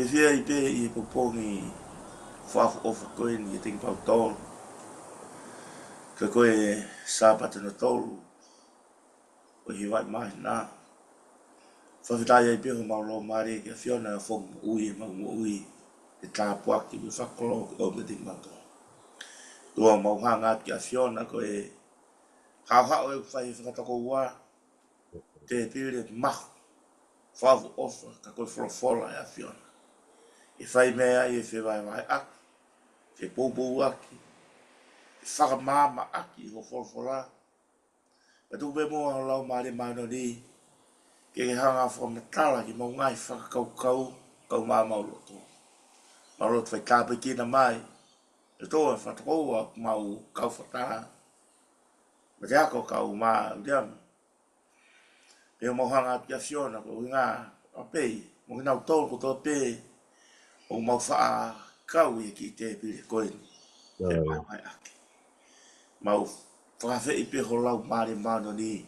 fia i pe i popongi whafu ofa koe ni e tingi pau tolu. Ka koe sāpata na tolu. O hi vai mai nā. Whawhitai ai peho maulo maare ki a whiona a whong ui e mau ui. E tā puaki mi whakolo o me tingi pau tolu. Tua mauhanga ki a whiona koe hao hao e whai whakatako ua. Te pire mahu. Whafu ofa ka koe wholofola e a whiona. E whai mea i e whewai vai aki. Te pōpō aki. E whakamama aki ho wholofola. Ma tuku pe mua ho lau maare maano ni. Ke hanga whamatala ki mau ngai whakakaukau. Kau maa mauloto. Mauloto whai kāpe kina mai. E toa whatakoua mau kau whatara. Ma te ako kau maa udiam. Peo mau hanga ki a whiona ko ngā a pei. Mo ki nau tōru ko tō pei. O mau wha kau i ki te pire koe ni. Te mai ake. Mau whakawhi pe ho lau maare mano ni.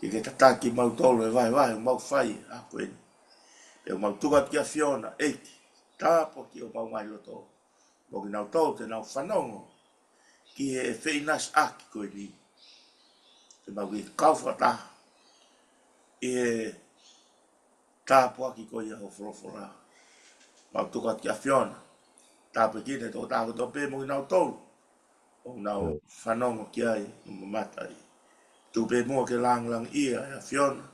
Ki ke tataki mau tolu e vai mau whai a koe ni. E mau tukat ki a whiona eiti. Tāpo ki o mau mai loto. Mo ki nau tolu te nau whanongo. Ki e whinas aki koe ni. Te mau ki kau whataha. I e tāpo aki koe i a ho wholofora. Mau tukat ki a whiona. Tāpo ki ne tō tāko tō pē mo ki nau tolu. O nau whanongo ki ai, no matai. Tu pe mua ke lang ia e a whiona.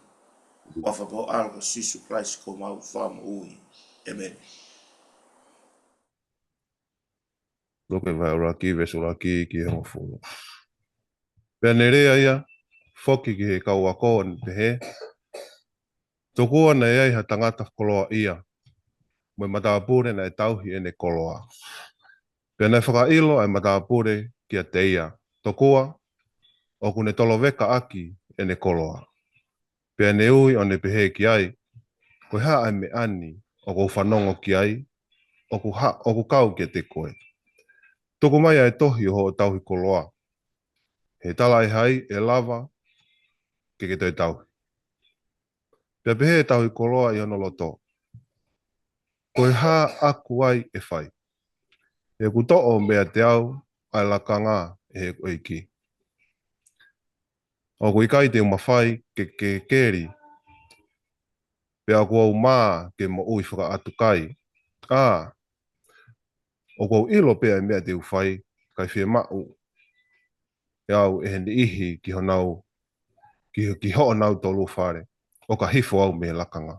Wafa po alko sisu Christ ko mau whama ui. Amen. Loke vai uraki, vesuraki ki he mofunga. Pea nerea ia, whoki ki he kauako an te he. Tokua na iai ha tangata koloa ia. Moi matapure na e tauhi e ne koloa. Pea nei whakailo ai matapure ki a te ia. Tokua, o kune tolo veka aki e ne koloa. Pea ne ui o ne pehe ki ai. Koe ha ai me ani o kou whanongo ki ai. O ku kau ke te koe. Toko mai ai tohi o ho tauhi koloa. He tala i hai e lava ke toi tauhi. Pea pehe tauhi koloa i ono loto. Koe ha aku ai e whai. E ku to'o mea te au ai laka ngā e he koe ki. O ku ikai te umawhai ke keri. Pea ku au maa ke mo ui whaka atu kai. O ku au ilo pea e mea te uwhai kai whie mau. E au e hende ihi ki ho nau, ki ho nau tolu whare. O ka hifo au me lakanga.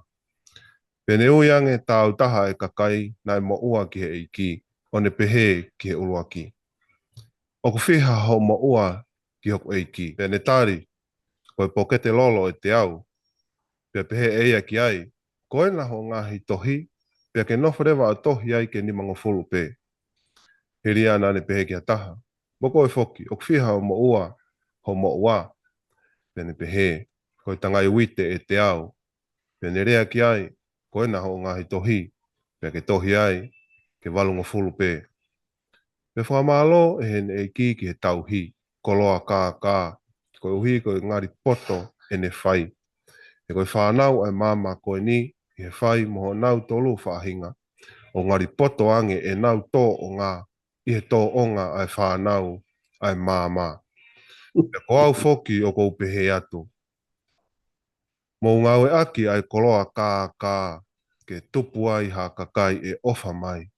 Pene ui ange tāu taha e kakai na e mo ua ki he eiki. O ne pehe ki he ulua ki. O ku whiha ho mo ua ki hoku eiki. Pene tari, koe pokete lolo e te au. Pea pehe eia ki ai. Koe na ho ngahi tohi. Pea ke nowharewa a tohi ai ke ni mango fulu pe. Heri ana ne pehe ki a taha. Moko e foki, o ku whiha ho mo ua, ho mo ua. Pene pehe, koe tangai wite e te au. Pene rea ki ai, koe na ho ngahi tohi. Pea ke tohi ai, ke walungo fulu pe. Me whamalo e hene e ki he tauhi. Koloa kā. Koe uhi koe ngari poto e ne whai. E koe whanau ai mama koe ni, i he whai moho nau tolu whahinga. O ngari poto ange e nau tō o ngā, i he tō onga ai whanau ai mama. E ko au foki o kou pehe atu. Mō ngau e aki ai koloa kā, ke tupu ai ha kakai e ofa mai.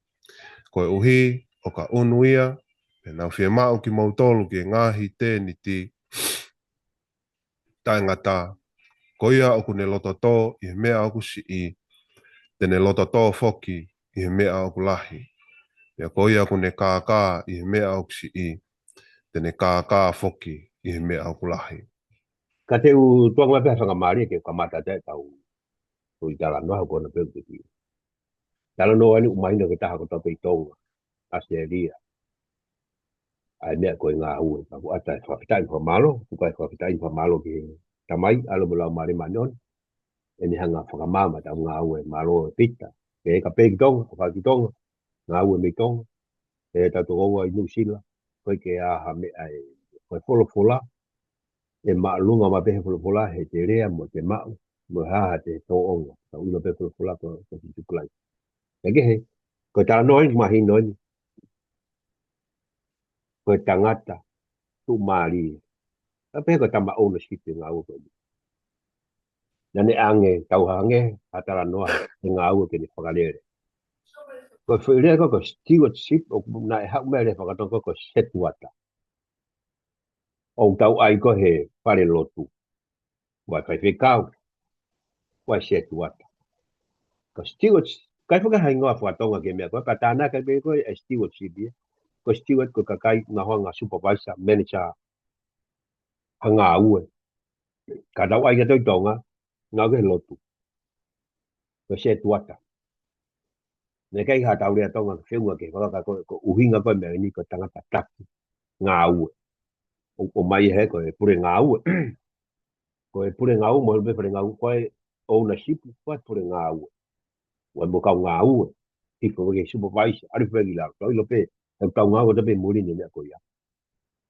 Koe uhi o ka unuia, e nau whie mau ki mautolu ki ngahi tēni ti. Tai ngata, koia o kune loto tō i he mea oku si i. Tene loto tō foki i he mea oku lahi. Pea koia kune kā i he mea oku si i. Tene kā foki i he mea oku lahi. Ka te u tuanga pēha whakamari ke kamata te tau. O i tala noa kona pēu te ki. Tala noa ni umaina ke taha ko tau pei tonga. Australia. Ai mea koe ngā ue. Ka ku ata e whakitai whamalo. Kuka e whakitai whamalo ki tamai. Alo mo lau mare manon. E ni hanga whakamama tau ngā ue. Malo e pita. E ka pēki tonga. O whaki tonga. Ngā ue me tonga. E tatu roa i New Zealand. Koe ke aha me ai. Koe wholofola. E maalunga ma pehe wholofola he te rea mo te mau. Mo haha te tō onga. Tau ino pehe wholofola ko si tukulai. Lagi he, ko tala noa mahino ni, ko tangata, tu mali. Tapi ko tama ownership ngau ko. Nane ange, tau hange, atala noa, ngau ke ni whakalere. Ko whire ko stewardship, o na hau mere whakatong ko set wata. O tau ai ko he pare lotu. Wai whaiwhekau, wai set wata. Ko stewardship, kai whakahai ngoa whakatonga ke mea, ko katana kai be ko stewardship ia. Ko steward ko kakai ngā supervisor, manager, hanga ue. Ka tau ai ka toi tonga, ngau ke lotu. Ko set wata. Ne kai ha tau rea tonga whiunga ke whakaka ko uhinga koe mea ni ko tangata taki. Ngā ue. O mai he ko e pure ngā ue. Ko e pure ngā ue, mo be pure ngā ue, ko e ownership, ko e pure ngā ue. Wa mo kau ngā ue. Iko ke supervisor, ari whengi lau. Toi lope, tau ngā ue tape muri ni mea ko ia.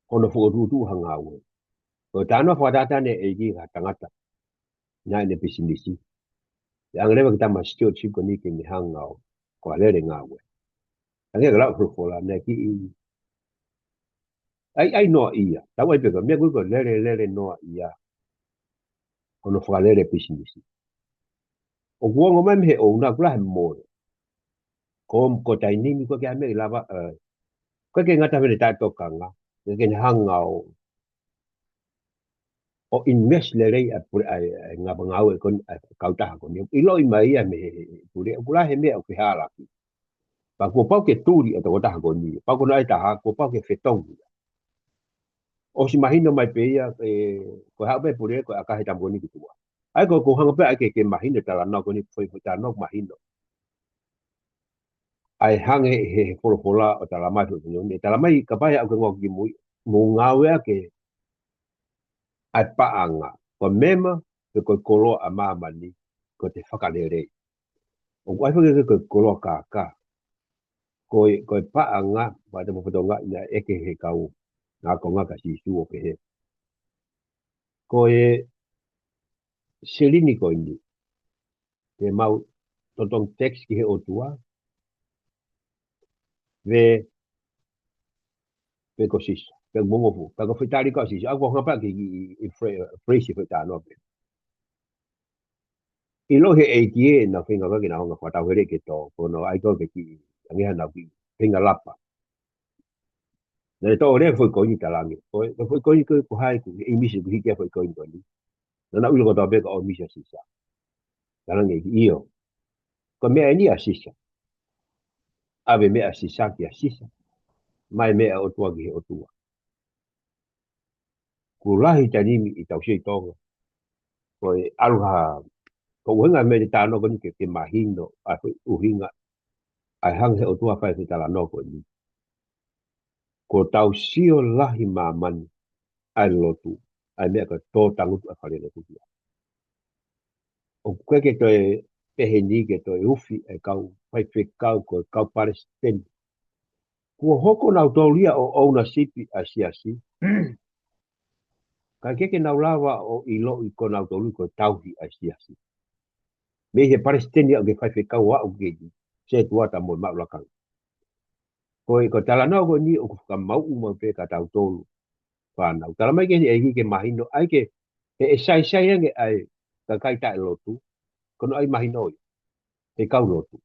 Kono whuotutu hanga ue. Ko tāna whadata ne e ki ha tangata. Nā ne pisinisi. Ang lewa kita ma stewardship ko ni ki ni hanga o. Ko alere ngā ue. Ang ea lau whola ne ki i. Ai noa ia. Tau ai peka, mea kuiko lere noa ia. Kono whalere pisinisi. O kuongo mai me o na kula he mōre. Ko tainimi ko ke ame i lava. Ko ke ngata vene tato kanga. Ke ni hanga o. O invest le rei a pure ai ngā ngau e kon kautaha kon. I loi mai ia me pure. Kula he mea o ke hala ki. Pa ko pau ke turi e to taha kon ni. Pa ko nai taha ko pau ke fetongi. O si mahino mai pe ia ko ha be pure ko aka he tamgoni ki tua. Ai ko hanga pe ai ke mahino tala no kon ni foi ta no mahino. Ai hange he fola o tala mai tu ni. Tala mai ka pai au ke ngo ki mu ngau ke ai paanga, ko mema, ko kolo a mamani, ko te whakalere. O wai whake ko kolo ka. Ko paanga, wa te mawhatonga ina eke he kau, ngā konga ka sisu o ke he. Ko e selini ko ini, te mau totong teks ki he otua, ve ko sisu. Pe mongofu, pe ko whitari ko sisu. Ako ngapa ki i freisi whitano pe. I lohe ATA na whinga waki na honga whatau here ke tō, kono aiko ke ki angiha na ki whinga lapa. Nē tō rea whai koini talangi. Whai koini ko hai ku, i misi ku hiki a whai koini koini. Nā ulo ko tō peka o misi a sisa. Talangi ki iyo. Ko mea ni a sisa. Awe mea sisa ki a sisa. Mai mea otua ki he otua. Ku lahi tanimi i tau sei tonga. Ko e aluha. Ko uhinga mea ni tāno koni ke mahino. A uhinga. Ai hang he otua whai ki tala no koni. Ko tau sio lahi mamani. Ai lotu. Ai mea ka tō tangutu a whare lotu kia. O koe ke toi pehe ni ke toi uwhi e kau whai whekau ko kau Palestine. Kua hoko nau taulia o ownership a siasi. Ka keke nau lawa o ilo i ko nau taulu ko tauhi a siasi. Me he Palestine o ke whai whekau wa o keji. Se tuata mo maulakang. Ko tala nau ko ni o kuka mau umau pe ka tau tolu. Whanau. Tala mai ke ni egi ke mahino. Ai ke e sai ange ai ka kai tae lotu. Kono ai mahino i. He kau lotu.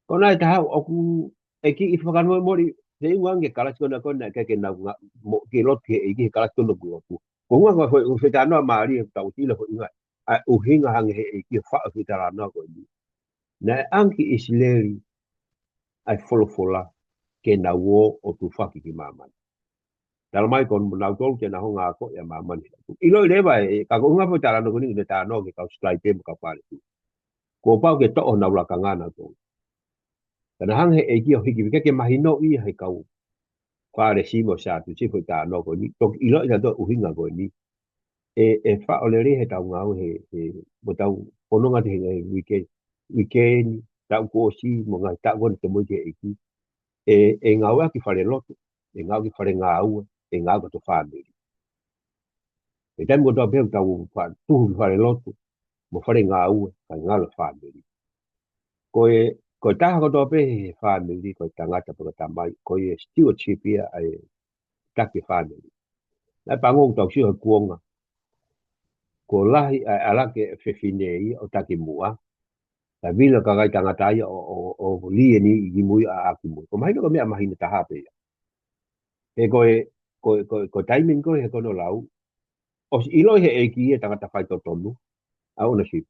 Kono ai taha oku eki i whakanoi mori. Te inga nge kalas kona ke nau ke lotu ke eki he kalas kona ku lotu. Ko hunga ko whetanoa maari e tau tila ko inga. Ai uhinga hange he eki wha whetanoa ko inga. Nā anki isileri ai wholofola ke nau o tu whaki ki mamani. Tala mai kon nau tolu ke na honga ako e mamani. Ilo i lewa e kako unga po tala no kuni ne tāno ke kau sklai te muka pare tu. Ko pau ke to'o nau laka ngana tolu. Kana hange e ki o hiki wika ke mahino i hei kau pare simo sa tu sifo tāno kuni. Tok ilo i tato uhinga kuni. E wha o le re he tau ngau he mo tau pononga te he weekend tau ko si mo ngai tau kon te mo ke eki. E ngau ki whare lotu. E ngau ki whare ngau. E ngau ko to whaneri. E tēm ko tō pēo tau tuhu ki whare lotu, mo whare ngā ua, kai ngā le whaneri. ko taha ko tope family ko tangata ko tamai ko stewardship ia ai taki family na pangong tau si ho kuonga ko lahi ala ke fefine i o taki mua ta vila ka kai tangata ia o lie ni i mui a aku mui ko mai no me mahi na taha pe e ko timing ko he kono lau o ilo he e ki e tangata fai to tonu a ownership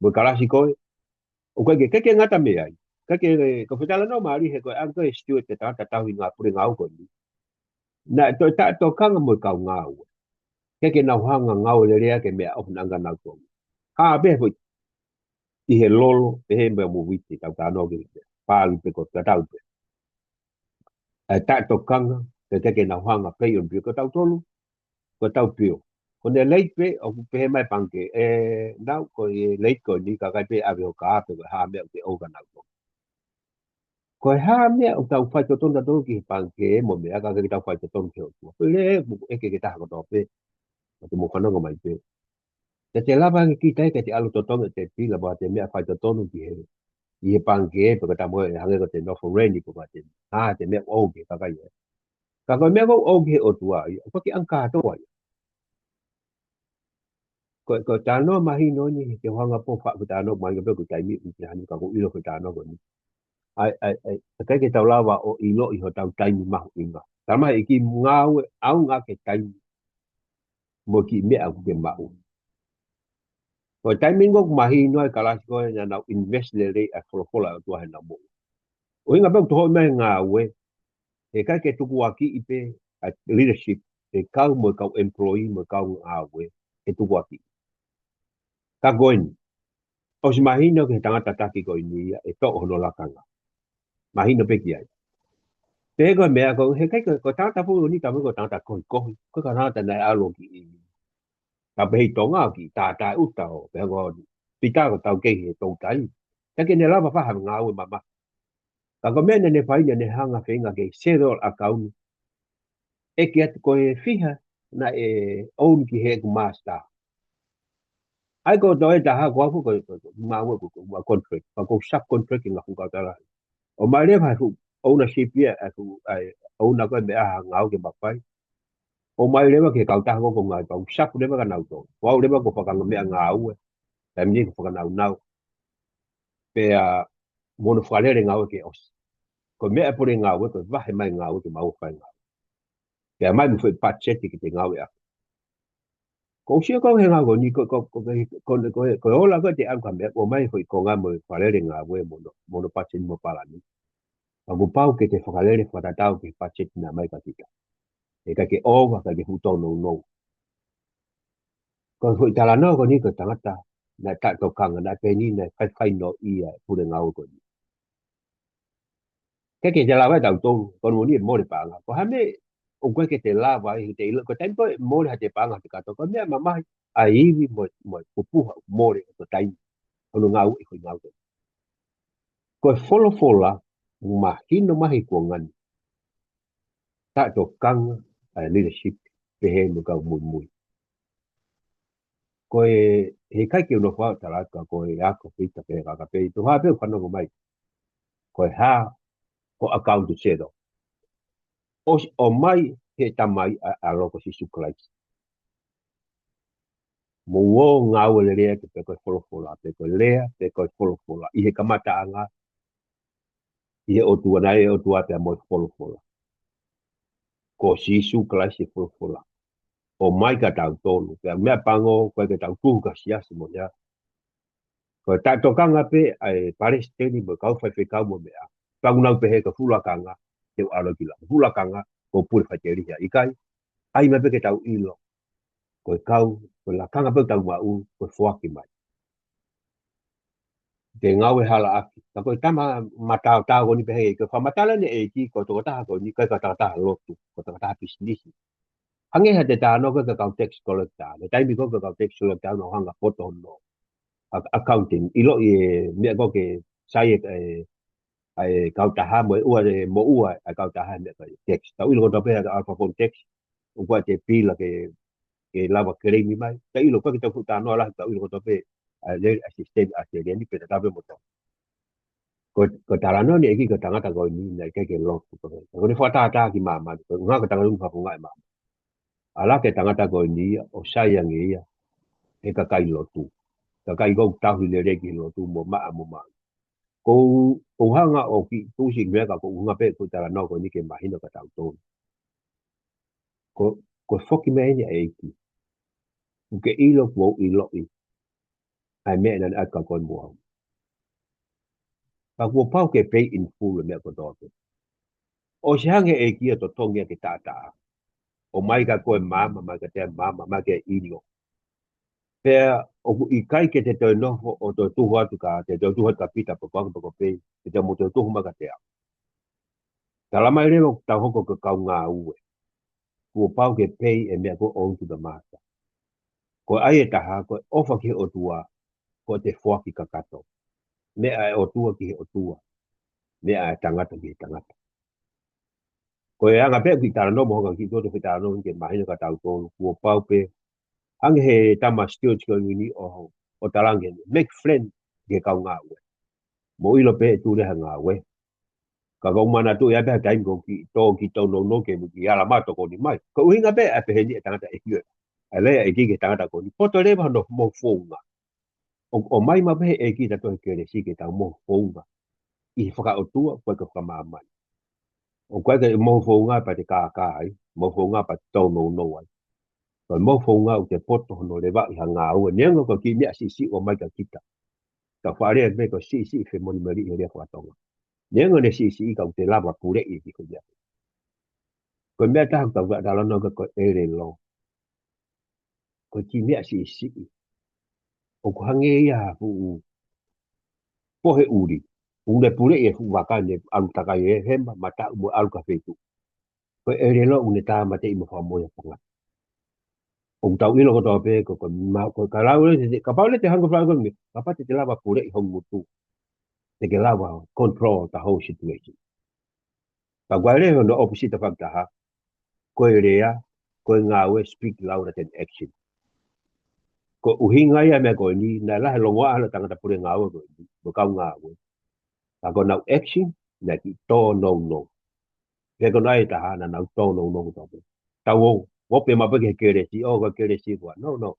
mo kalasi ko o ke ngata me ai ke ko fitala no mari he ko an ko steward te tangata tau i ngā pure ngau ko ni na to kanga mo kau ngau ke na hanga ngau le rea ke me of nanga na ko ha be fo i he lolo e he me mo witi tau ta no ke pa i pe ko ta tau pe ta to kanga ke na hanga pe on bi ko tau tolu ko tau pio ko ne lei pe o pe mai panke e na ko e lei ko ni ka pe a be o ka pe ha me ke o ka na ko ha me o tau fai to tonda to ki panke mo me aka ke tau fai to ton ke o le e ke ta ko to pe mo ko no mai pe te lava ki tai ke te alu to tonga te pila ba te me fai to tonu ki he i he panke pe ka mo e hange ko te no for rainy ko ba te te me o ke ka kai ka ko me o ke o tua ko ki an ka to ko ta no mahi no ni te hanga po fa ko ta no mai ko ko tai mi ki han ka ko ilo ko ta no ko ni ai ke tau lava o ilo i ho tau tai mi ma inga ta mai ki ngau au nga ke tai mo ki me aku ke ma ko tai mi ngok mahi no ka la ko na na invest le re a fo la to ha na mo o inga be to me nga we e ka ke tuku aki ipe leadership e kau mo kau employee mo kau a we e tuku aki ka goin o si mahino ke tangata taki ko ini e to hono la kanga mahino pe ki ai pe ko me ko he kai ko tangata pu ni ka mo ko tangata ko ka tangata na alo ki ka pe tonga ki ta uta o pe ko pita ko tau ke he to tai ta ke ne la ba ha nga we mama ka ko me ne fai ne hanga fe nga ke zero account e ki at ko e fiha na e own ki he master ai ko do e ta ha ko ko ma wo ko contract ko subcontract nga ko ta la o mai le fa ownership ya aku ai owner ko me a ngau ke bapai o mai le ke ka ta ko ngai pa sap le ka nau to wa le ko fa ka me a ngau ta mi ko fa nau nau pe a mono fa le ngau ke os ko me a por ngau ko va he mai ngau ke mau fa ngau ke mai mu fe pa chet ke te ngau ya ko si ko he ngau ni ko ola ko te an ka me o mai foi ko ngau mo fa le ngau mono pa chet mo pa la ni Aku pau ke te whakalere whatatau ke pachet na mai ka tika. E ka ke owa ka ke huto no no. Ko hui tala no ko ni ko tangata na ta to kanga na pe ni na whai no ia pure ngau ko ni. Ke te lawa tau tō ko no ni mo le panga. Ko hame o koe ke te lawa i te ilo ko tempo mo le ha te panga te kato. Ko mea mamai a iwi mo pupuha mo le ko taimi. Ko no ngau i hui ngau ko. Ko folo fola ma hino mahi ko ngani. Ta to kanga leadership pe he no ka mui mui. Ko he kai ke no fa tala ka ko e ako pita pe ka pe to ha pe fano mai ko ha ko account zero o mai he tamai a loko si suklai mo wo nga o le ke pe ko folo pe ko lea pe ko folo i he kamata anga i he o tua na e o tua pe mo folo ko si suklai si folo o mai ka tau tonu pe me pango ko ke tau tu ka sia mo ya ko ta to kanga pe ai pare steni mo kau fai kau mo me a pangu na pe he ka fula kanga te alo kila fula kanga ko pur fa teri ya ikai ai me pe ke tau ilo ko kau ko la kanga pe tau mau ko fuaki mai te ngau e hala aki ta ko tama mata ta ko ni pe he ko fa mata le ne e ki ko to ta ko ni ka ta lotu ko ta business ange ha te ta no ko ka tax collector le tai mi ko ka tax collector no hanga foto no accounting ilo e me ko ke sai ai kau taha mo ua ai kau taha me kai text tau ilo to pe alpha phone text o kwa te pila ke lava kere mi mai ta ilo ka kita futa no ala tau ilo to pe le assistant a te ni pe ta be mo ko talano ni eki ko tangata ko ni na ke lo ko ni fata ta ki mama ko nga ko tangata fa funga ma ala ke tangata ko ni o saya ngi ya e ka kai lo tu ka kai go ta hu le ki lo tu mo ma ko hanga o ki tu si me ka ko nga pe ko talano ko ni ke ma hino ka ta to ko foki me ni eki ke ilo ko ilo I ai me nan aka ko mo ka ko pau ke pay in full me ko to o sihange e kia to tongia ke tata o mai ka koe mama mai ka te mama mai ke ilo pea o I kai ke te toi noho o to tuhu atu ka te toi tuhu atu ka pita po kong po pe te mo to tuhu maka te a talama I reo ta hoko ka kau ngā ue ko pau ke pay e mea ko on to the master ko ai e taha ko ofa ki o tua ko te fuaki ka kato mea e o tua ki o tua mea e tangata ki tangata ko e anga pe ki tala no mo ka ki to te tala no ke mahina ka tau tolu ko pau pe ange he tama stio tiko ni o talange make friend ke kau ngā ue mo ilo pe tu le ngā ue ka ko mana tu ya pe tai ko ki to no ke ki ala mato ko ni mai ko hinga pe a pe ni tangata e ki ale e ki ke tangata ko ni poto le no mo fonga o mai ma pe e ki ta to ke le si ke ta mo fonga I faka o tua ko ka kama mai o ko ke mo fonga pa te ka ai mo fonga pa to no ai ko mo fonga o te poto no le va I ngā ue nengo ko ki mea si o mai ka kita ka whare me ko si fe moni mari I rea whatonga nengo ne si ka te lava pure I ki ko mea ko mea taha ka wa tala no ko ere lo ko ki mea si o ko hange ia fu pohe uri ule pure e fu wakane alu taka e hema mata mo alu ka fetu ko ere lo une ta mate I mo fa mo ya panga o tau ilo ko to pe ko ma ko ka la ule ka pa ule te hango fra ko mi ka pa te lava pure I hongu tu te ke lava control the whole situation ka guare no opposite fa ta ha ko area ko nga we speak louder than action ko uhinga ia me ko ni na la lo wa la tanga pure nga we ko ka nga we ka ko na action na ki to no pe ko nai ta ha na to no to pe ta wo pe ma pe ke re si o ko ke re si ko no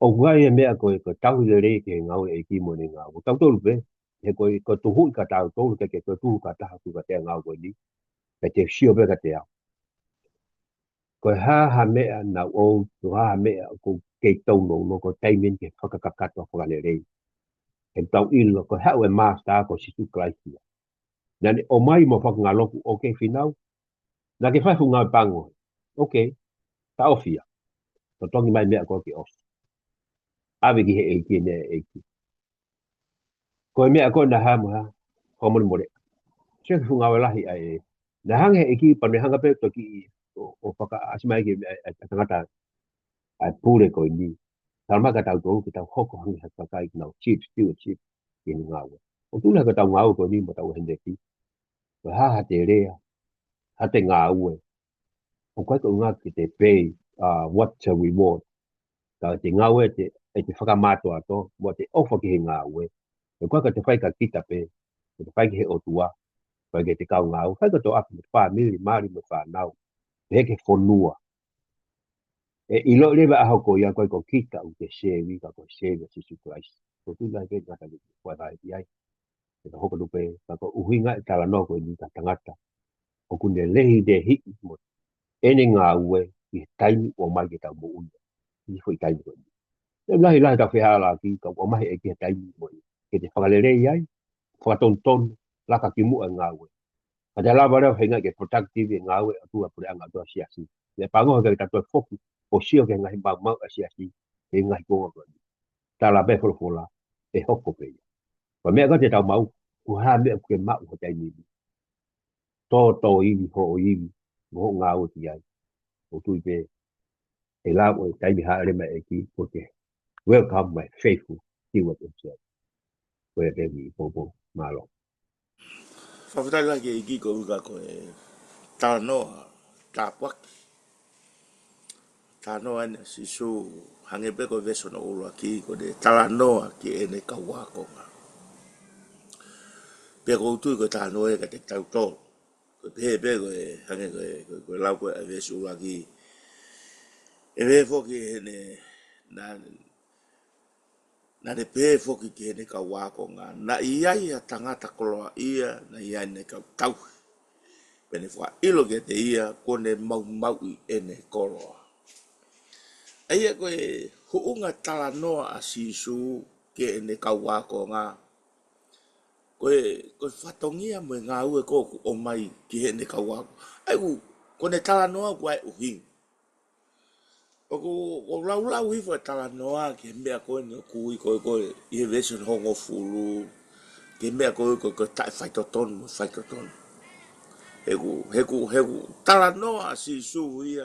o wa ia me ko ta hu le ke nga we e ki mo ni nga wo ta to pe e ko tu hu ka ta to ke tu ka ta tu ka te nga we ni pe te si o pe ka te ko ha mea na o to ha mea ko ke tau no ko taimen ke whakakakato whakanere. E tau ilo ko hau e master ko situ klaisia. Nani o mai mo whakangaloku o ke whinau. Na ke whaifu ngā pango. Ok, ta ofia. To tongi mai mea ko ke os. Awe ki he eiki ne eiki. Ko e mea ko na ha mua. Ko moni more. Se ke whunga walahi ai. Na hange eiki pa me hanga pe to ki o whaka asimai ki tangata ai pure ko ni. Talma ka tau tō ki tau hoko hangi haka kai ki nau chips, still chips, ki ni ngāua. O tūna ka tau ngāua ko ni mo tau hende ki. Ko haha te rea, ha te ngāua. O kai ko ngā ki te pay, what's a reward. Ka te ngāua e te whakamātua tō, mo te ofa ki he ngāua. O kai ka te whai ka kita pe, te whai ki he otua, kai ke te kau ngāua. Kai ka tō api me whāmiri, māri me whānau. He ke whonua. E ilo lewa aho ko ia koe ko kita u te sewi ka ko sewi sisu Christ. Ko tu lai ke ngata ni ko ai ai. E ka hoko lupe ka ko uhinga e tala no ko ni ka tangata. O kune lehi de hi mo. Ene ngā ue I taimi o mai ke tau mo unda. I foi taimi ko ni. E lahi ka whiha la ki ka o mai e ke taimi mo. Ke te whakalere ai. Whakatonton laka ki mua ngā ue. Ka te lawa reo henga ke protective ngā ue atua pure anga atua siasi. E pangoha ke tatua foku. O sio ke ngai mau asiasi e ngai ko ko tala be fola e hoko pe ko me ga te tau mau ku ha me ke mau ko tai ni to I ho I mo nga o ti ai o tu pe e la o tai bi ha re me ki ko te welcome my faithful steward himself ko e be mi po malo Whawhitai ke I ki ko uka ko e tā noa, tā waki. Tā noa ane si su hange pe ko veso na urua ki ko de tā noa ki ene ka wakonga. pe ko tu ko ta no e ka te tau to ko pe ko hange ko lau ko ave su la ki e ve fo ki ne na na de pe fo ki ke ne ka wa ko nga na ia ia tangata koloa ia na ia ne ka tau pene fo ilo ke te ia ko ne mau i ene koloa ai ko huunga tala noa a sisu ke ene ka wa ko nga ko fatongia mo nga u ko o mai ki ene ka wa ai ko ne tala noa ko ai uhi o lau i fo tala noa ke mea ko ne ku i ko i version hongo fulu ke mea ko ta fai toton heku tala noa a sisu ia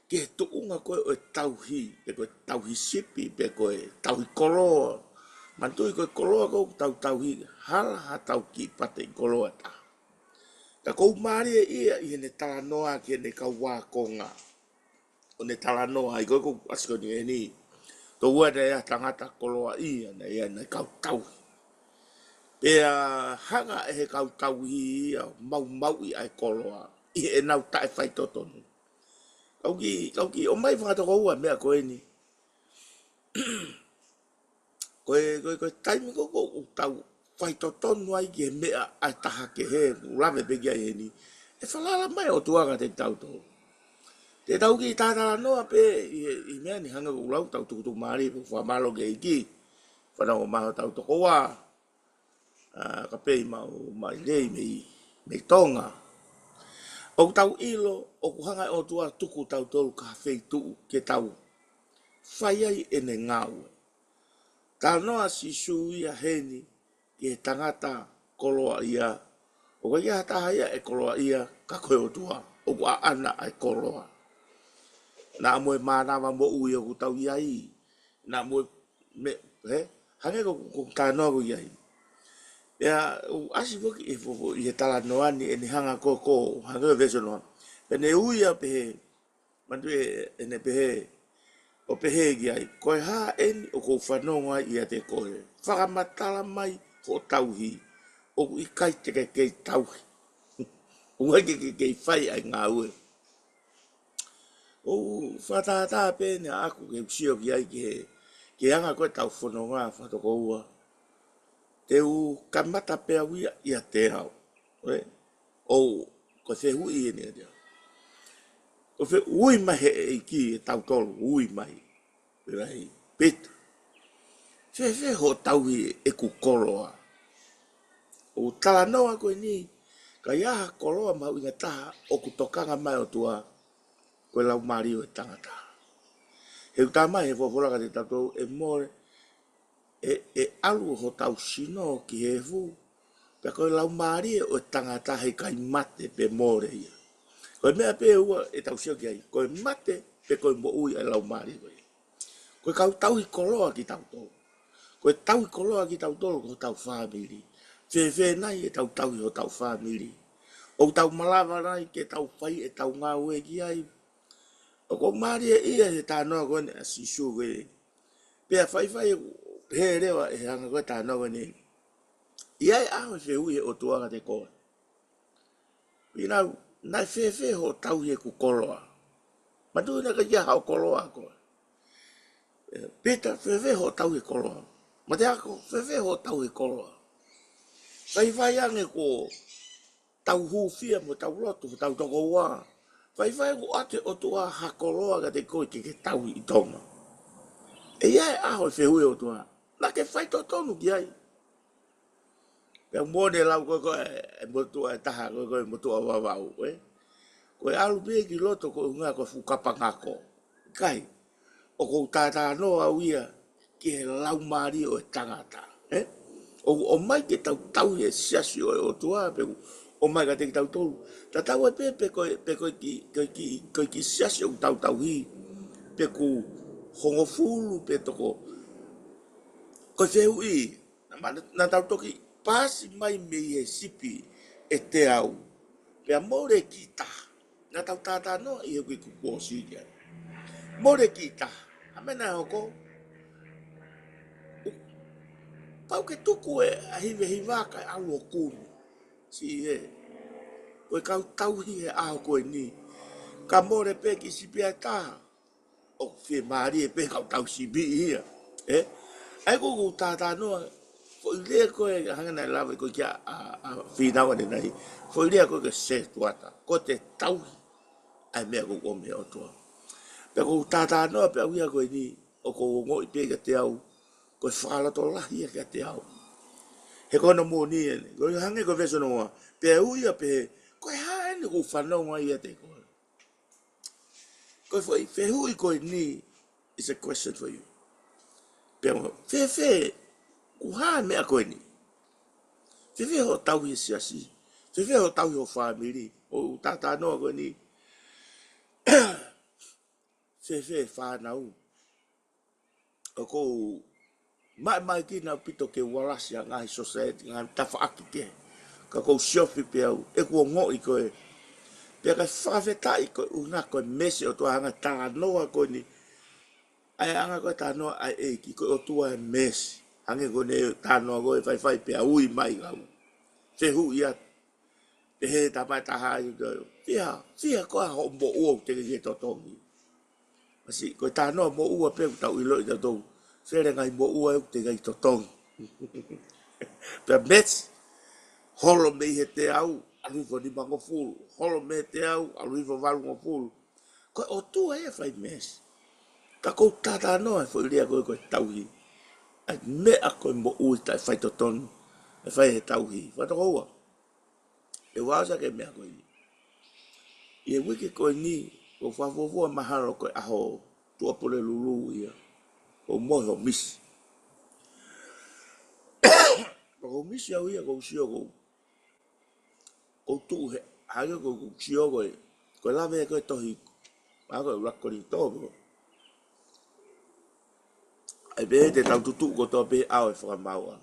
ke tu unga ko o tauhi e ko tauhi sipi pe ko tauhi koloa mantui ko koloa ko tauhi hala ha tau ki pate koloa ta ka ko mari ia i ne tala noa ke ne ka wa konga o ne tala noa i ko asko ni to wa ya tangata koloa ia na ia na ka tauhi pe hanga e ka tauhi ia mau i ai koloa i e nau tai fai totonu Kauki, o mai whakata kou a mea koe ni. Koe taimi koko o tau whai to tonu ai ke mea ai taha ke he, ulawe peki ai he ni. E whalala mai o tuanga te tau to. Te tau ki tātara noa pe, i mea ni hanga ulau tau tukutu maari, whamalo ke iki. Whanau o maho tau toko wā. Ka pei mai rei mei tonga. O tau ilo, o kuhanga o tua tuku tau tolu ka whei tuu ke tau. Whai ai ene ngau. Tā noa si suia heni ke tangata koloa ia. O ka ia taha ia e koloa ia ka koe o tua. O kua ana ai koloa. Nā moe mānawa mo ui o ku tau iai. Nā moe me, he? Hange ko tā noa ko iai. Ia, asi woki e fofo i he tala noani e ni hanga ko hanga veso noa. Pene uia pehe, mandu e ne pehe, o pehe ki ai, koe ha eni o kou whanonga i a te koe. Whakamatala mai o tauhi, o i kai te kei tauhi. Ua kei whai ai ngā ue. O whatata pēne aku ke usio ki ai ke anga koe tau whanonga whatoko ua. Te u kamata pēa wia i a te hau. O koe whehu i ene a te hau. O fe ui mai he ki e tau tolu, ui mai. Rai, pet. Fe ho tauhi e ku koloa. O tala noa koe ni, ka iaha koloa mau inga taha o ku tokanga mai o tua koe lau mario e tangata. He utamai he fofolaka te tatou e more e alu ho tau sino ki he fu. Pea koe lau mario e tangata he kai mate pe more ia. Koe mea pe ua e tau sio ki ai. Koe mate pe koe mo ui ai lau mario ia. Koe kau tau i koloa ki tau tolu. Koe tau i koloa ki tau tolu ko tau whamiri. Fe nai e tau i ho tau whamiri. O tau malawa nai ke tau whai e tau ngā ue ki ai. O ko maari e ia he tā noa koe a sisu koe. Pea whai he rewa e hanga koe tā noa koe. Iai aho fe ui e o tuanga te koe. Inau, nai fe ho tau i e ku koloa. Matu ina ka ia hao koloa koe. Peta fe ho tau i koloa. Ma te ako, fe ho tau i koloa. Whai ange ko tau hufia mo tau lotu, tau toko wā. Whai ko ate o tua hakoloa ka te koe ke tau i tonga. E iai aho e hui o tua. Na ke whai to tonu ki ai. Pea mwone lau koe e motua e taha koe motua wawau. Koe alu pē ki loto koe unga koe fukapa ngako. Kai, o kou tātā noa uia ki he lau maari o e tangata. O mai ke tau e siasi o tua pe o mai ka te tau tolu. Ta tau e pe koe ki siasi o tau hi. Pe ku hongo fulu pe toko. Koe whehu i. Na tau toki pasi mai me e sipi e te au. Pe a more ki ta. Na tau tata no i e kui kukuosi kia. More ki ta. Amena hoko. pau ke tuku e a hive hivaka e alu o kuni. Si e. Koe kau tauhi e aho koe ni. Ka more pe ki si pia taha. O fie maari e pe kau tau si bi ia. Ai kuku tata noa. Foi lea koe hangana e lawa koe kia a whinawa ne nei. Foi lea koe ke se tuata. Ko te tauhi. Ai mea kuku o mea o tua. Pe kuku tata noa pe auia koe ni. O ko ngoi pe ka te au. Koe whalato lahi e ka te au. He kona mō ni ene. Koe hange koe veso noa. Pe uia pe koe haene ku whanau ngai e te koe. Koe foi fehui koe ni is a question for you. Pe fe ku ha mea koe ni. Fe ho tau i siasi. Fe ho tau i ho family. O tata noa koe ni. Fe whanau. O kou mai ki na pito ke warasi a ngai society ngai tafa aki ke. Ka kou siofi pe au. E kua ngoi koe. Pe ka whawhetai koe una koe mese o tua hanga tā noa koe ni. Ai anga koe tā noa ai eiki koe o tua e mese. Hange koe ne tā noa koe whai pe au i mai gau. Te hu ia. Te he tapai taha i koe. Fia koe ho mo ua te ke totongi. Masi koe tā noa mo ua pe tau i loi ta tou. Fere ngai mo ua te ke totongi. Pe mese. Holo mei he te au. Aluifo ni mango fulu. Holo me te au. Aluifo valungo fulu. Koe o tua e whai mese. Ka kou tata noa e whai rea koe tauhi. Ai mea koe mo ui tai whai totonu. E whai he tauhi. Whatako ua. E wasa ke mea koe ni. I e wiki koe ni. Ko whawovua maharo koe aho. Tuapole lulu ia. Ko moe ho misi. Ko misi au ia ko usio ko. Ko tuu he. Hage ko usio koe. Koe lawe e koe tohi. Ako e rakori tōko. Ai be te tau tutu ko tō pe au e whakamaua.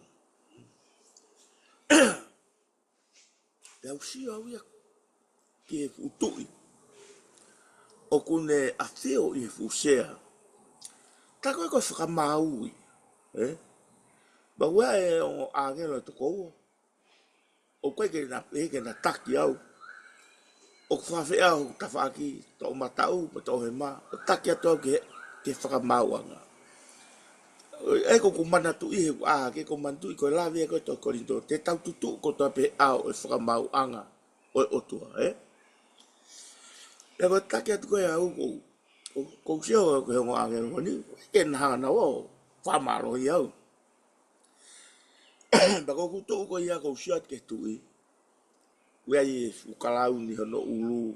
Te au si au ia ki e futui. O kune a whio i e fusea. Ta koe koe whakamaui. Ba wea e o angelo e toko ua. O koe ke na taki au. O kwhawhea au tawhaki tō matau ma tō he mā. O taki atu au ke whakamauanga. E ko kumana tu i he ke ko mantu i koe lawe e koe tō korinto. Te tau tutu ko tō pe au e whakamauanga. O otua, E koe taki atu koe au ko sio koe hongo angelo ni. Ke naha na o whamaro i au. Ba ko kutu ko ia ko sio ke tui. Wea i ukalau ni hono ulu.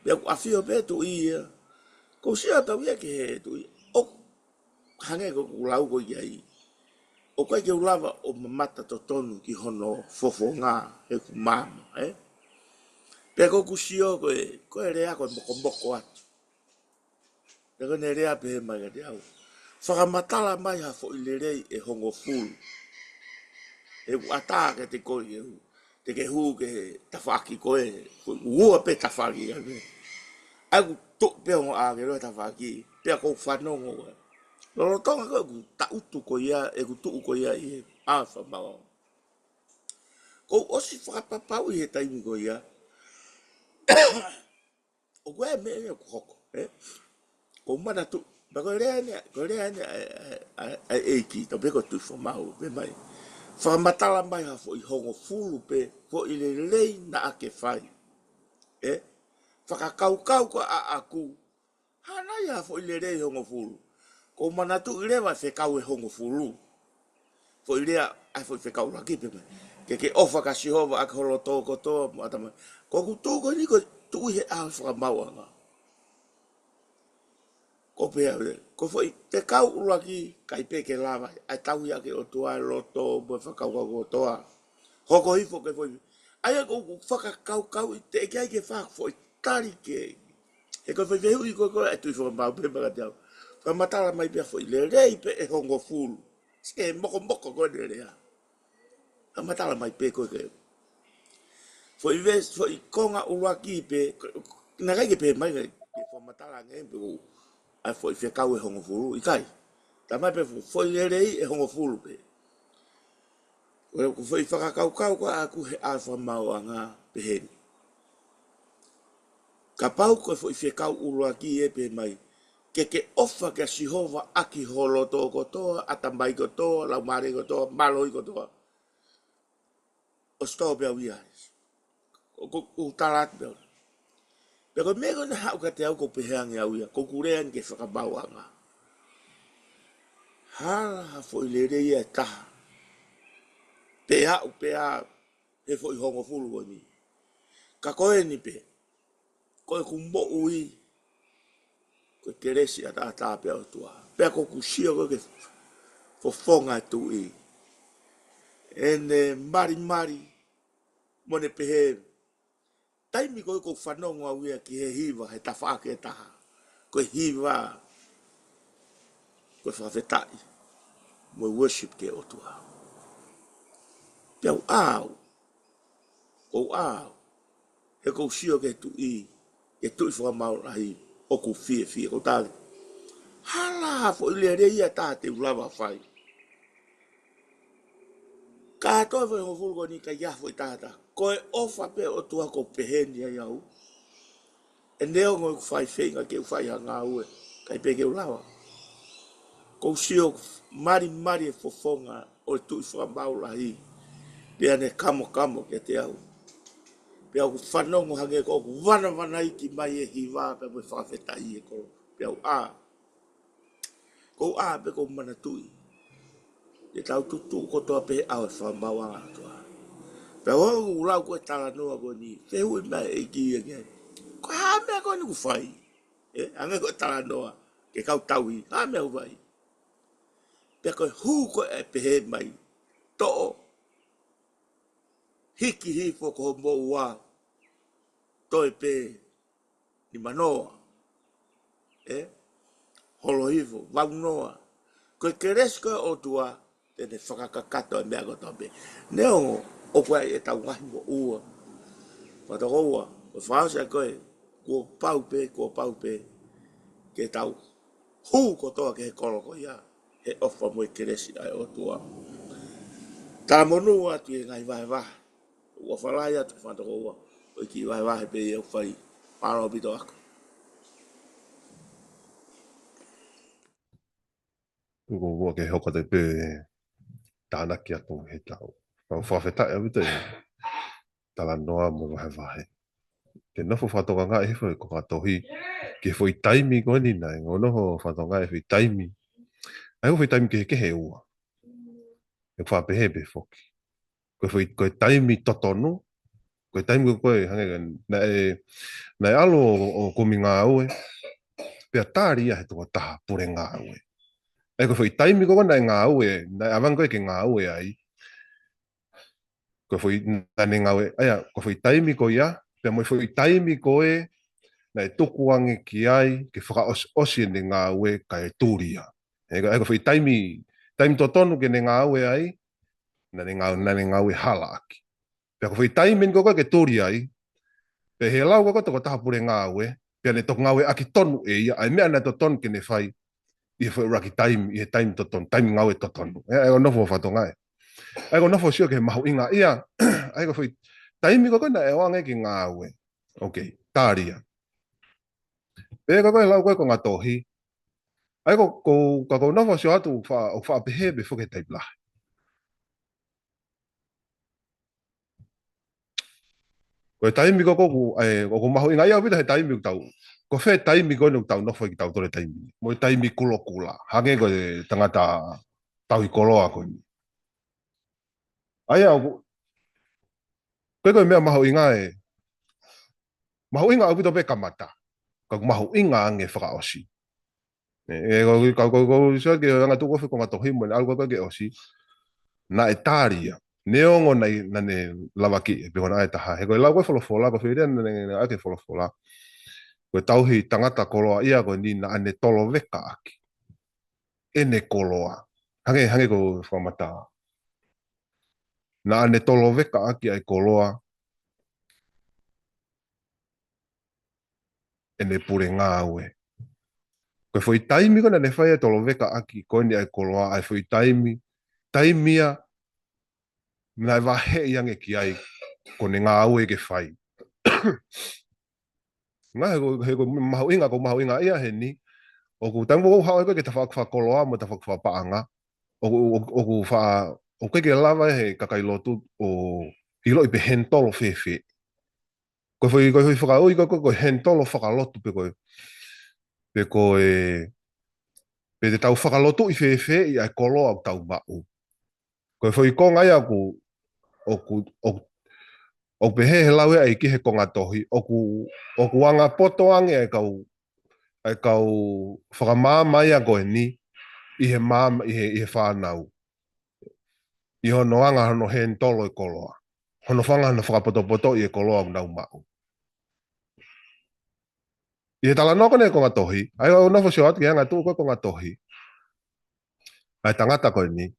Bea ku awhio pe tu ia. Ko sio tau ia ke he tu ia. O hange ko ulau ko ia i. O koe ke ulawa o mamata to tonu ki hono fofo ngā he ku mama. Pea ko kusio koe rea koe moko atu. Pea koe ne rea pe he mai gati au. Whakamatala mai ha fo i le rei e hongo fulu. E ku ata ke te koi e hu. Te ke hu ke tawhaki koe. Ua pe tawhaki. Aku tuk pe hongo ake roe tawhaki. Pea kou whanongo koe. Lolo tonga koe ku ta utu ko ia. E ku tuu ko ia i e awha mawa. Kou osi whakapapau i he taimi ko ia. O koe me e ku hoko. Kou mana tu. Ma koe rea ne a eiki. Ta peko tu whamau. Pe mai. Whakamatala mai ha fo i hongo fulu pe. Fo i le lei na ake whai. Whakakaukau ko a aku. Hana ia fo i le rei hongo fulu. Ko manatu i rewa whekau e hongo fulu. Fo i rea ai fo i whekau laki pe mai. Ke ofa ka sihova ak holo tōko toa. Ko ku tōko ni ko tui he aho whakamauanga. Ko pēa ure. Ko foi te kau uraki kai peke lava. Ai tau ia ke o toa loto mo whakau o toa. Hoko hifo ke foi. Ai ko whakakau i te eke ai ke whak foi tari ke. E ko foi vehu i koe ai tui whakamau pe mga te au. Whamatala mai pia foi le rei pe e hongo fulu. Se moko koe ne rea. Whamatala mai pe koe ke. Foi konga uraki pe. Nakai ke pe mai ke whamatala ngai pe kou. Ai foi whekau e hongo fulu i kai. Ta mai pe foi le rei e hongo fulu pe. Ko foi whakakaukau ko aku he alfa mauanga peheni. Ka pau ko foi whekau uru aki e pe mai. Ke ofa ke Sihova aki holo tō kotoa, atambai kotoa, laumare kotoa, maloi kotoa. O sto bea wiaris. O tarat bea. Pero mego na hau ka te au ko peheangi au ia. Ko kurean ke whakabauanga. Hala ha foi lere ia taha. Pea u pea he foi hongo fulu o ni. Ka koe ni pe. Koe kumbo ui. Koe keresi ata ata pea o tua. Pea ko kusio koe ke fofonga tu i. Ene mari mari. Mone pehe. Taimi koe ko whanongo au ia ki he hiva. He tawhake e taha. Koe hiva. Koe whawhetai. Moe worship ke o tua. Pea u au. O au. He kou sio ke tu i. E tu i whakamau rahi. O ku fie fie. Ko tāle. Hala fo ile re ia tā te ulava whai. Ka toi fo ho fulgo ni ka ia fo i tāta. Ko e ofa pe o tua ko peheni ai au. E neo ngoi ku whai whenga ke u whai hanga ue. Kai pe ke ulava. Kou sio mari mari e fofonga o tu i whakamau rahi. Pea ne kamo kamo ke te au. Pea ku whanongo hange ko ku wana wana iki mai e hiwa pe mo whawhetai e ko. Pea u a. Ko a pe ko mana tui. E tau tutu ko toa pe au e whamawanga toa. Pea o ulau ko e tala noa ko ni. Fehu e mai e ki e nge. Ko ha mea ko ni ku whai. Ange ko e tala noa. Ke kau tau i. Ha mea ku whai. Pea ko e hu ko e pehe mai. To'o. Hiki hifo ko mo ua. Toi pe. Ni manoa. Holo hifo. Vau noa. Ko e keresko o tua. Tene whakakakato e mea ko tope. Neo o koe e tau ngahi mo ua. Whatako ua. O whaosa koe. Kua pau pe. Ke tau. Hu ko toa ke he koroko ia. He ofa mo e keresi ai o tua. Tā monu atu e ngai vai vahe. Ua whalai atu whatako ua. O ki vai vahe pe e au whai. Paro bito ako. Ko wo ke hoko te pē tāna ki atu he tau. Pau whawhetai au te tala noa mo wahe. Ke nofo whatoka ngā e whai ko katohi. Ke whai taimi koe ni nai. Ngō noho whatoka ngā e whai taimi. Ai ho whai taimi ke he ua. E whapehe be whoki. Koe taimi totonu. Koe taimi koe hange na e alo o komi ngā ue. Pea tāri a he toka taha pure ngā ue. Ai koe whai taimi koe na e ngā ue. Na e awangoe ke ngā ue ai. Koe whai tane ngā ue. Aia, koe whai taimi koe ia. Pea moi whai taimi koe na e tuku ange ki ai. Ke whaka osi ne ngā ue ka e tūria. Ai koe whai taimi totonu ke ne ngā ue ai. Na ne ngā ue hala aki. Pea ko whai taimi koe ke tūria ai. Pea he lau koe toko taha pure ngā ue. Pea ne toko ngā ue aki tonu e ia. Ai mea na to tonu ke ne whai. I he raki taimi, i he taimi to tonu. Taimi ngā ue to tonu. Ai ko nofo whatonga e. Ai ko nofo sio ke mahu inga ia. Ai ko whai taimi koe na e oange ki ngā ue. Ok, tāria. Pea koe lau koe ko ngā tohi. Ai ko nofo sio atu o whaapehe be whuke taiplahi. Ko taimi ko mahu inga ia wita he taimi tau. Ko whe taimi ko nuk tau nofo ki tau tore taimi. Mo taimi kulo kula. Hange ko tangata tau i koloa ko ni. Ai au ko mea mahu inga e. Mahu inga au pito pe kamata. Ka mahu inga ange whakaosi. Ko sio ke anga tuko whi ko ngatohi mo au ko ke osi. Na e tāria. Neongo na ne lawaki e pehona e taha. He koe lau koe wholofola, ko whirea na ake wholofola. Koe tauhi tangata koloa ia koe ni na ane tolo weka aki. Ene koloa. Hange ko whamata. Na ane tolo weka aki ai koloa. Ene pure ngā ue. Koe whai taimi kona ne whai e tolo weka aki koe ni ai koloa ai whai taimi. Taimia Nai wa he yang e ki ai ko ne ngā au e ke whai. Ngā he ko mahu inga ia he ni. O ku tangu o hao e ke ta whakoloa mo ta whakpaanga. O ku wha... O ke lava he kakailotu o ilo i pe hentolo whewhe. Koe whai whakaui ko hentolo whakalotu pe koe... Pe te tau whakalotu i whewhe i ai kolo au tau mau. Koe whai konga ia o pe he lau ai ki he konga tohi. O ku anga poto ange ai kau whakamāmai a koe ni i he māma i he whānau. I hono anga hono he ntolo i koloa. Hono whanga hono whakapoto i e koloa au nau mau. I he tala noko ne konga tohi. Ai o nofo sio atu ki hanga tu koe konga tohi. Ai tangata koe ni.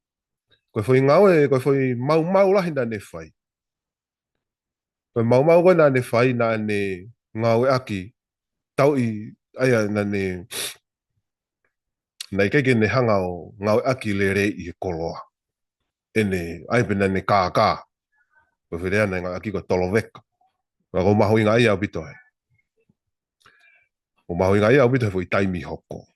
Koe whai ngau e koe whai mau lahi na ne whai. Koe mau koe na ne whai na ne ngau e aki. Tau i aia na ne... Nei kei ne hanga o ngau e aki le rei i he koloa. Ene ai pena ne kākā. Koe whirea nei ngau aki ko tolo veka. Ko mahu inga ia au bito he. O mahu inga ia au bito he fo i taimi hoko.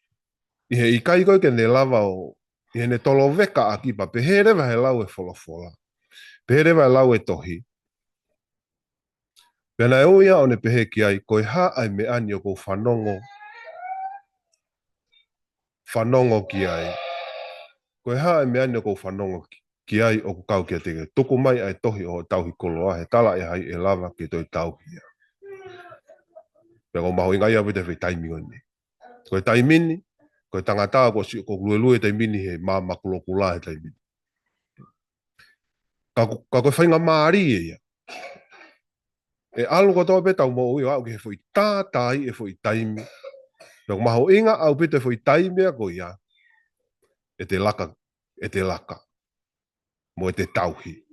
I he ikai koe ke ne lava o i he ne tolo veka aki pa pe he rewa he lau e wholofola. Pe he rewa he lau e tohi. Pena e uia o ne pehe ki ai koe ha ai me ani o kou whanongo ki ai. Koe ha ai me ani o kou whanongo ki ai o kau kia teke. Tuku mai ai tohi o tauhi koloa he tala e hai e lava ki toi tauhi. Pea ko mahu inga ia wite whi taimi o ni. Koe taimini, koe tangata ko lue taimini he māmakulokula he taimini. Ka koe whainga maari e ia. E alu ko toa petau mo ui au ki he fui tātai e fui taimi. Pea ko mahu inga au pite fui taimi a ko ia. E te laka. Mo e te tauhi.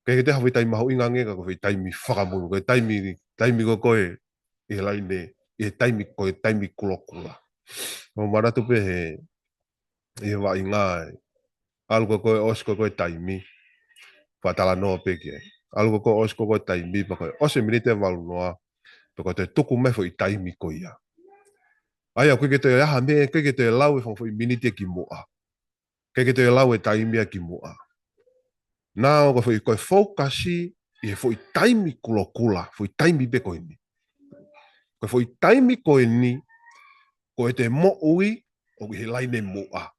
Kei te hawhi taimi mahu inga ngeka ko fui taimi whakamunu. Koe taimi ko koe e laine. E taimi koe taimi kulokula. Mo maratu pe he wa inga alu ko koe osko koe taimi. Patala no pe ki. Alu ko koe osko koe taimi pa koe ose minite walu noa. Pa koe te tuku me foi taimi ko ia. Aia koe ke te aha me koe ke te lau e foi minite ki moa. Koe ke te lau e taimi ki moa. Nā ko foi koe fokasi i foi taimi kulokula, foi taimi pe koe ni. Koe foi taimi koe ni koe te mo ui o he laine moa.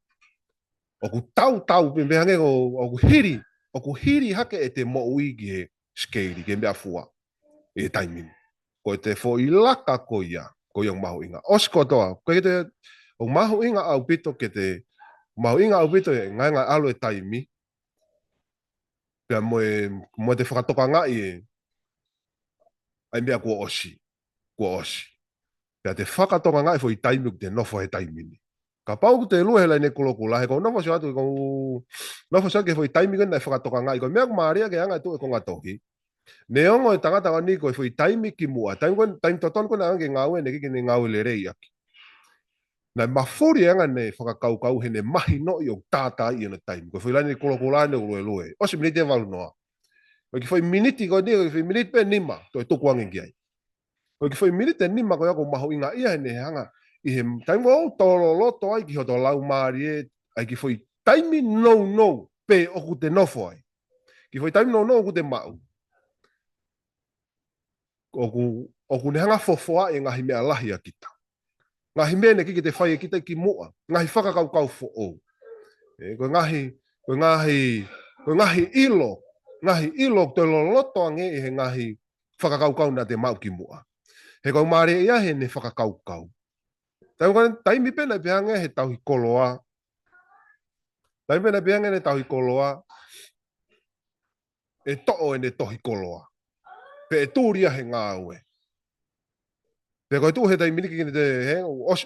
O ku tau pe mehange o ku hiri hake e te mo ui ki he skeiri, ke mea fua. E taimini. Koe te fo i laka ko ia, ko iong mahu inga. Osko toa, koe te o mahu inga au pito ke te mahu inga au pito e ngai alu e taimi. Pea mo te whakatoka ngai e ai mea kua osi. Pea te whakatoka ngai fo i taimi ku te nofo he taimini. Ka pau ku te lua he lai ne kulokula, he ko nofo si atu, nofo si atu ke fo i taimi kena e whakatoka ngai, ko mea kumaaria ke anga tu e konga tohi. Ne ongo e tangata o ni ko foi taimi ki mua. Taimi toton ko na ange ngau e ne ki ne ngau le rei aki. Na mafuri anga ne whakakau he ne mahi no i o tātai i ana taimi. Ko foi lani kolokola ne lue. O se minite walu noa. Ko ki foi miniti ko ni, ko foi miniti pe nima. To e tuku ange ki ai. Ko ki foi minite nima ko yako mahu inga ia he ne hanga. I he taimi o tolo loto ai ki hoto lau maari e. Ai ki foi taimi no pe oku te nofo ai. Ki foi taimi no oku te mau. Oku ne hanga fofoa e ngahi mea lahi a kita. Ngahi mea ne ki te whai e kita ki mua. Ngahi whakakau fo o. Ko ngahi ilo. Ngahi ilo te loto ange e he ngahi whakakau na te mau ki mua. He kau maare ia he ne whakakau. Taimi pena pehange he tauhi koloa. Taimi pena pehange he tauhi koloa. E to'o e ne tohi koloa. Pe e tūria he ngā ue. Pe koe tū he tai miniki ki te he os.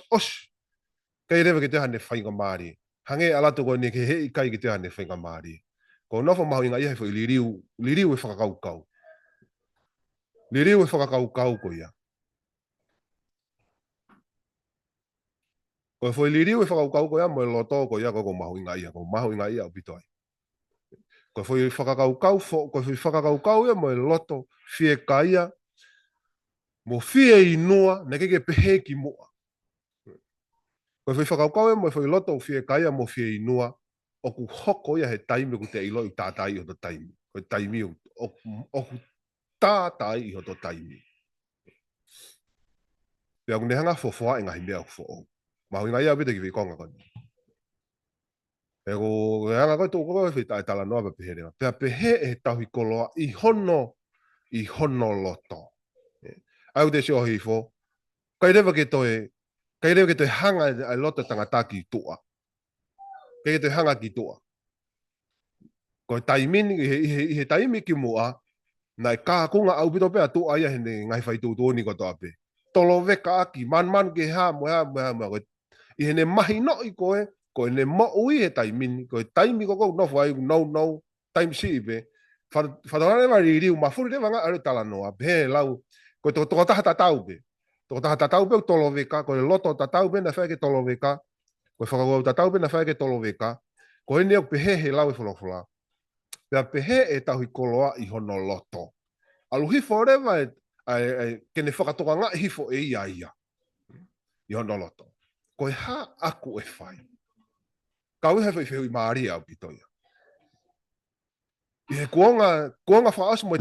Kei rewa ki te hane whainga maari. Hange alatu koe ne ke he i kai ki te hane whainga maari. Ko nofo mahu inga ia he whai liriu e whakakaukau. Liriu e whakakaukau ko ia. Ko whai liriu e whakakaukau ko ia mo e loto ko ia ko mahu inga ia. Ko mahu inga ia o pito ai. Ko foi whakakaukau fo, ko foi whakakaukau ia mo e loto fie kaia, mo fie inua, ne ke pehe ki moa. Ko foi whakaukau ia mo foi loto fie kaia mo fie inua, o ku hoko ia he taimi ku te ilo i tātai o to taimi. Ko taimi o ku tātai i o to taimi. Pea ku nehanga fofoa e ngahi mea ku fo'o. Mahu inga ia vite ki wikonga koni. E ko hanga koe tō koe whi tai tala noa pehe rea. Pea pehe e tahi koloa i hono loto. Au te sio hifo. Kai rewa ke toi hanga ai loto tangata ki tua. Kai toi hanga ki tua. Ko taimini i he taimi ki mua, nai ka kunga au pito pea tua ia hene ngai whai tūtoni ko toa pe. Tolo weka aki, man ke ha mua. I hene mahi no i koe, ko ne mo ui he taimini, ko taimi ko kou nofu ai no, taimi si ipe. Whatarane wa ririu, ma furi rewa ngā aru tala noa, pe lau, ko toko taha tatau pe. Toko taha tatau pe tolo weka, ko loto tatau pe na whaike tolo weka, ko whakakau tatau pe na whaike tolo weka, ko hene au pehe he lau e whulawhula. Pea pehe e tahui koloa i hono loto. Alu hifo rewa kene whakatoka ngā hifo e ia. I hono loto. Ko e ha aku e whai. Kau he whai maari au pitoia. I he kuonga whaaosi mo e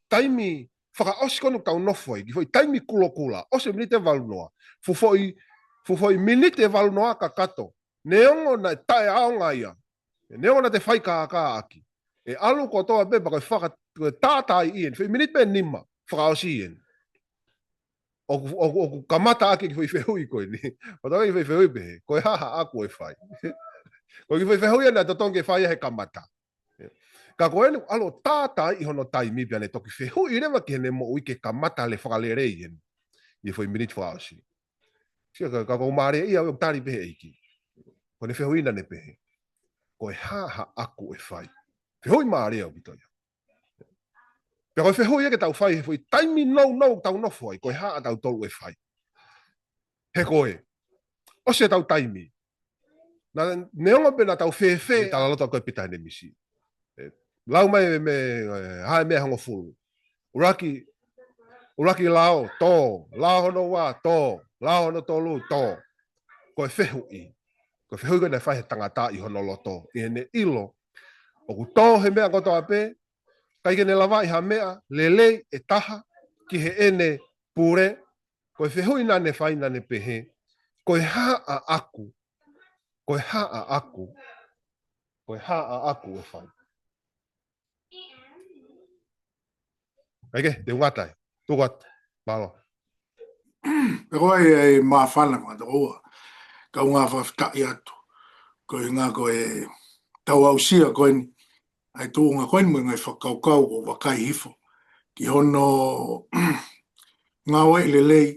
taimi whakaosi konu tau nofoi. Ki foi taimi kula. Ose minite walunoa. Fufoi minite walunoa ka kato. Neongo na tae aonga ia. Neongo na te whai ka aki. E alu ko toa beba koe tātai ien. Fui minite pe nima. Whakaosi ien. O kamata aki ki foi whehui koe ni. O toa ki foi whehui behe. Koe haha aku e whai. Koe ki foi whehui ena totonge whai he kamata. Ka koe ni alo tātai i hono taimi pia ne toki whehui rewa ki hene mo ui ke kamata le whakalere ien. I foi minute whaosi. Sia ka kou maare ia o tari behe eiki. Koe ne whehui na ne behe. Koe haha aku e whai. Whehui maare au bitoia. Pea koe whehui e ke tau whai, foi taimi no tau nofo ai, koe haa tau tolu e whai. He koe, o se tau taimi. Na neonga pe na tau whewhe, tala lota koe pita hene misi. Lau mai me hae mea hango fulu. Uraki lao, tō. Lao hono wā, tō. Lao hono tolu, tō. Koe whehui. Koe whehui koe ne whai he tangata i hono loto. I hene ilo. O ku tō he mea kotoa pe, kai kene lawa i ha mea, lele e taha, ki he ene pure, koe whehui nane whai nane pehe, koe haa aku, koe haa aku e whai. Eke, te ungatai, tukat, malo. Pero ai mawhana ma roa, ka unga whaftai atu, koe ngā koe tau au sia koe ni, ai tō ngā koe ni mo ngai whakaukau o wakai hifo, ki hono ngā wai lelei,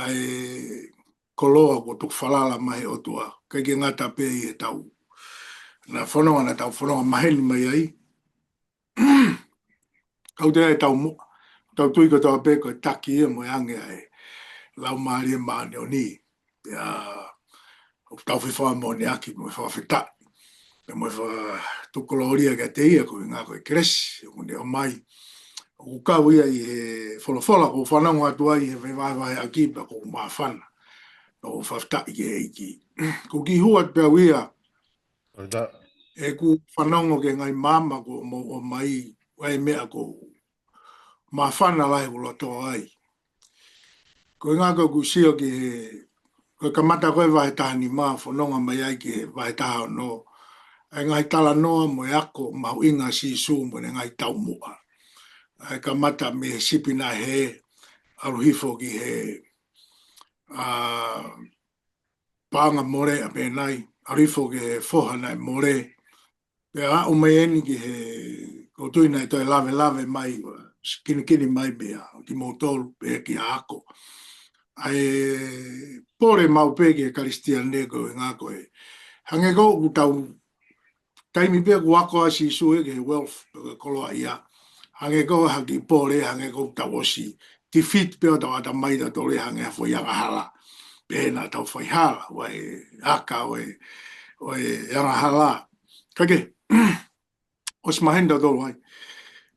ai koloa ko tuk whalala mai o tua, kai ki ngā tape i e tau, na whanonga na tau whanonga maheni mai ai, kau te ai tau mua, tau tui ko tau pe koe taki ia mo ange ai, lau maari e maani o ni, tau whiwha mo ni aki, mo whawhitai, mo tukoloria ka te ia koe ngā koe kresi, o mai, o kau ia i he wholofola, ko whanonga atua i he whaiwai aki, pa ko mawhana, o whawhitai ki eiki. Ko ki hua te pēu ia, e ku whanongo ke ngai mama ko o mai, wai mea ko mawhana lai ko loto ai. Ko ngā koe ku sio ki he, koe kamata koe wahe taha ni maa, whanonga mai ai ki he wahe taha no, e ngai tala noa mo e ako mau inga si su mo ne ngai tau mua. E kamata me sipina he aruhifo ki he panga more a penai, aruhifo ki he fohana e more. Pe a umeeni ki he kotuina i toi lave mai, kini mai bea, ki motolu pe ki a ako. Ai pore mau pe ki e Karistian Nego e ngā koe. Hange kou ku tau taimi pia ku ako asi sue ke wealth koloa ia. Hange kou haki pore, hange kou tau osi. Ti fit pia tau ata maida tole hange hafo yanga hala. Pena tau whai hala, wai haka, wai yanga hala. Kake, os mahenda dolo ai.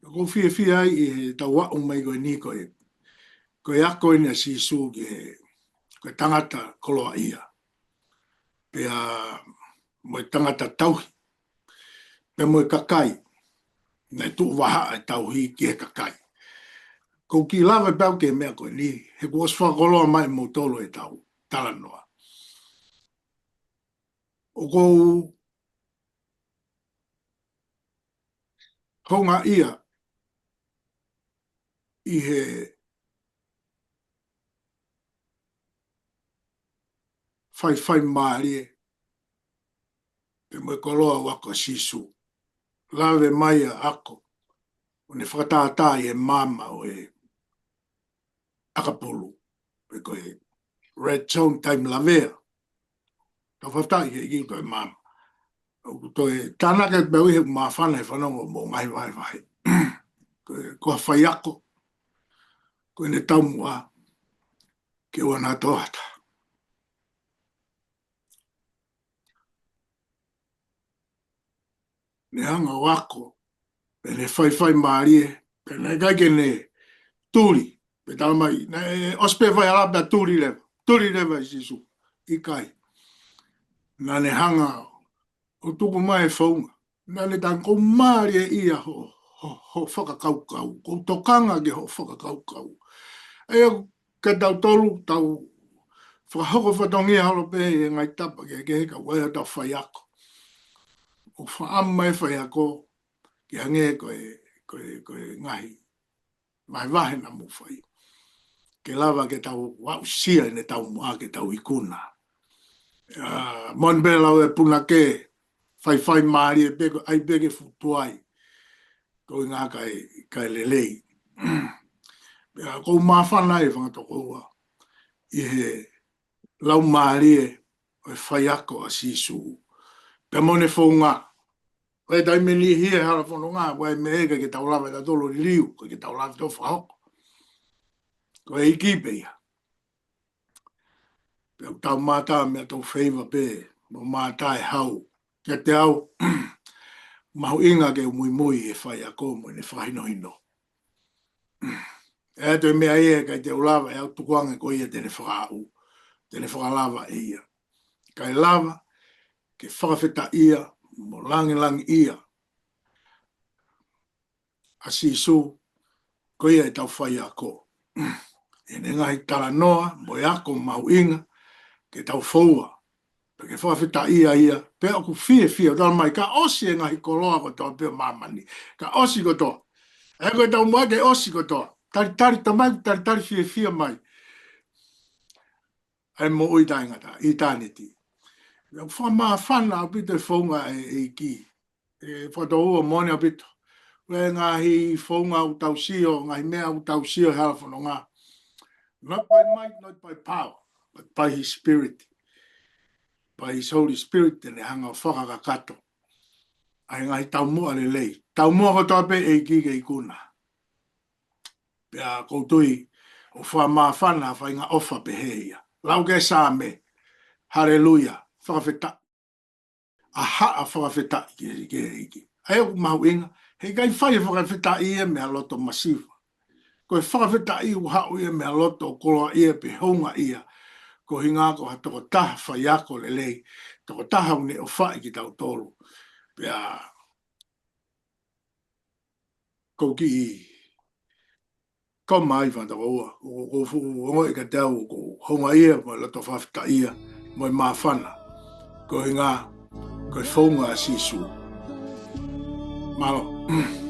Ko fia ai e tau wa mai ko ni ko ya ko ni si su ke tangata koloa ia. Pea mo tangata tau. Pea mo kakai. Na tu waha e tau hi ki e kakai. Ko ki lava pau ke mea ko ni. He ko os whakoloa mai mo tolo e tau. Talanoa. O ko honga ia i he whai maari e mo koloa wako sisu. Lawe mai a ako. O ne whakatata i e mama o e akapulu. E ko e red zone time lavea. Ka whaftai i ko e mama. O to e tānaka e bau i he mawhana e whanongo mo ngai vai. Ko whai ako. Ko ne taumua ke wana tohata. Ne hanga wako. Pe ne whai maari e. Pe ne kai ne tūri. Pe tala mai. Ne ospe whai alapea tūri lewa. Tūri lewa i sisu. I kai. Na ne hanga o tuku mai e whaunga. Na ne tanko maari e ia ho whakakaukau. Ko tokanga ke ho whakakaukau. Ea ka tau tolu, tau whakahoko whatongia halo pe e ngai tapa ke heka wea tau whai ako. O whaama e whai ako ki hange koe ngahi. Mai wahe na mu whai. Ke lava ke tau wau sia ne tau mua ke tau ikuna. Mon bela e puna ke whai maari e peko ai peke futuai. Ko ngā kai lelei. Ko mawhana e whangatokoua. I he lau maari e o whai ako a sisu. Pe mone whaunga. Wai tai meni hia hala whanonga. Wai me eka ke tau lawa ta tolo ni liu. Ko ke tau lawa tau whahoko. Ko e ikipe ia. Pe tau mata mea tau whaiva pe. Mo mata e hau. Ke te au. Mahu inga ke mui e whai ako mo ne whahinohino. E te mea ia kai te ulawa e au tukuanga ko ia tene whakau. Tene whakalava e ia. Kai lava ke whakawheta ia mo langi ia. A sisu ko ia e tau whai ako. E ne ngahi tala noa mo e ako mahu inga ke tau whaua. Ke whawhita ia, pe aku fie, dala mai, ka osi e ngahi koloa ko toa peo mamani. Ka osi ko toa. E koe tau mua ke osi ko toa. Tari tamai, tari fie mai. E mo ui taingata, i tāneti. Whamaa whana a pito e whaunga e ki. E whatoua mone a pito. Ue ngahi whaunga u tau sio, ngahi mea u tau sio hala whanonga. Not by might, not by power, but by his spirit. By his Holy Spirit and hanga whakakato. Ai ngai tau mua le lei. Tau mua ko tope e kike i kuna. Pea koutui o wha whana whainga ofa peheia. Lau ke sa me. Hallelujah. Whakawheta. Aha a whakawheta iki. Ai o mahu inga. Hei kai whai whakawheta ia mea loto masifa. Koe whakawheta i uhau ia mea loto koloa ia pe honga ia. Ko hinga ko hatoko taha whai ako le lei. Toko taha une o whai ki tau tolu. Pea ko ki ko mai whantako ua. Ko e ka tau ko honga ia mo lato whawhita ia mo i mawhana. Ko hinga ko i whaunga a sisu. Malo.